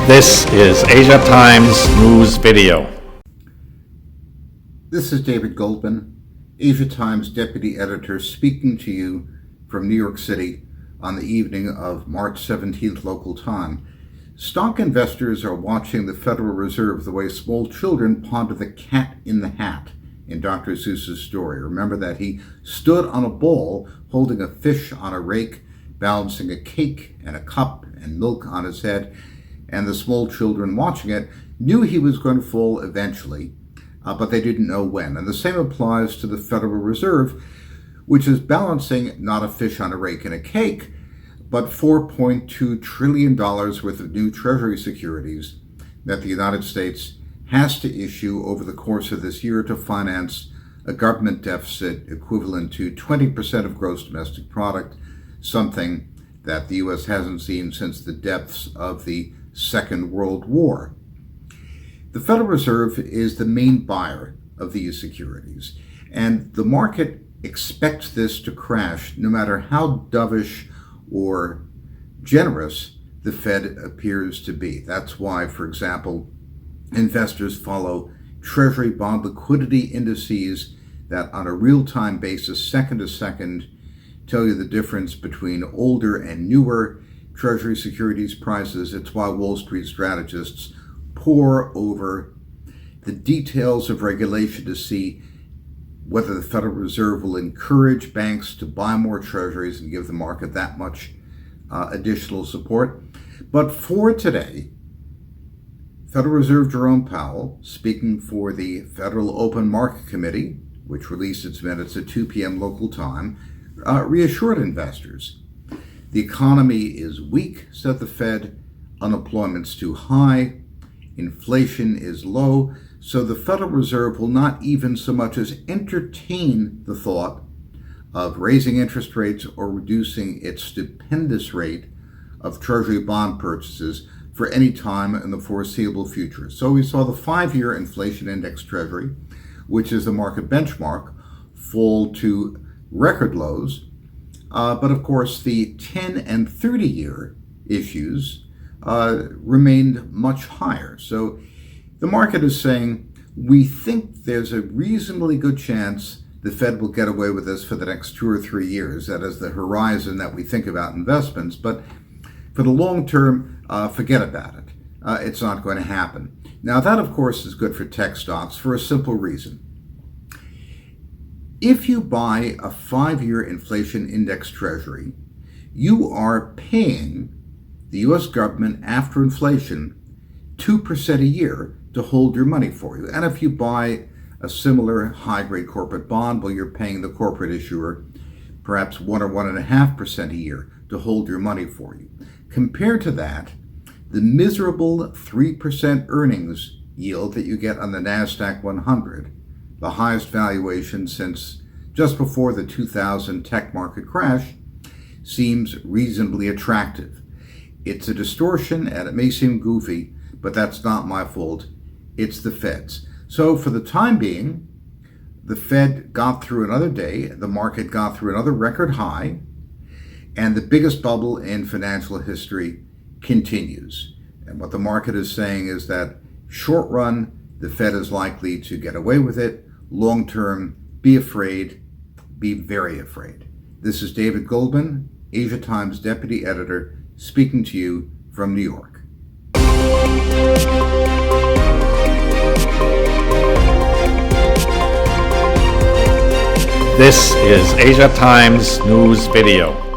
This is Asia Times News Video. This is David Goldman, Asia Times Deputy Editor, speaking to you from New York City on the evening of March 17th local time. Stock investors are watching the Federal Reserve the way small children ponder the cat in the hat in Dr. Seuss's story. Remember that he stood on a ball holding a fish on a rake, balancing a cake and a cup and milk on his head, and the small children watching it knew he was going to fall eventually, but they didn't know when. And the same applies to the Federal Reserve, which is balancing not a fish on a rake and a cake, but $4.2 trillion worth of new Treasury securities that the United States has to issue over the course of this year to finance a government deficit equivalent to 20% of gross domestic product, something that the U.S. hasn't seen since the depths of the Second World War. The Federal Reserve is the main buyer of these securities, and the market expects this to crash no matter how dovish or generous the Fed appears to be. That's why, for example, investors follow Treasury bond liquidity indices that on a real-time basis, second to second, tell you the difference between older and newer Treasury securities prices. It's why Wall Street strategists pore over the details of regulation to see whether the Federal Reserve will encourage banks to buy more treasuries and give the market that much additional support. But for today, Federal Reserve Jerome Powell, speaking for the Federal Open Market Committee, which released its minutes at 2 p.m. local time, reassured investors. The economy is weak, said the Fed. Unemployment's too high. Inflation is low. So the Federal Reserve will not even so much as entertain the thought of raising interest rates or reducing its stupendous rate of Treasury bond purchases for any time in the foreseeable future. So we saw the 5-year inflation index Treasury, which is the market benchmark, fall to record lows. But of course, the 10 and 30-year issues remained much higher. So the market is saying, we think there's a reasonably good chance the Fed will get away with this for the next 2 or 3 years. That is the horizon that we think about investments. But for the long term, forget about it. It's not going to happen. Now, that, of course, is good for tech stocks for a simple reason. If you buy a 5-year inflation index Treasury, you are paying the U.S. government after inflation 2% a year to hold your money for you. And if you buy a similar high-grade corporate bond, well, you're paying the corporate issuer perhaps 1 or 1.5% a year to hold your money for you. Compared to that, the miserable 3% earnings yield that you get on the NASDAQ 100, the highest valuation since just before the 2000 tech market crash, seems reasonably attractive. It's a distortion, and it may seem goofy, but that's not my fault. It's the Fed's. So for the time being, the Fed got through another day, the market got through another record high, and the biggest bubble in financial history continues. And what the market is saying is that short run, the Fed is likely to get away with it. Long term, be afraid, be very afraid. This is David Goldman, Asia Times Deputy Editor, speaking to you from New York. This is Asia Times News Video.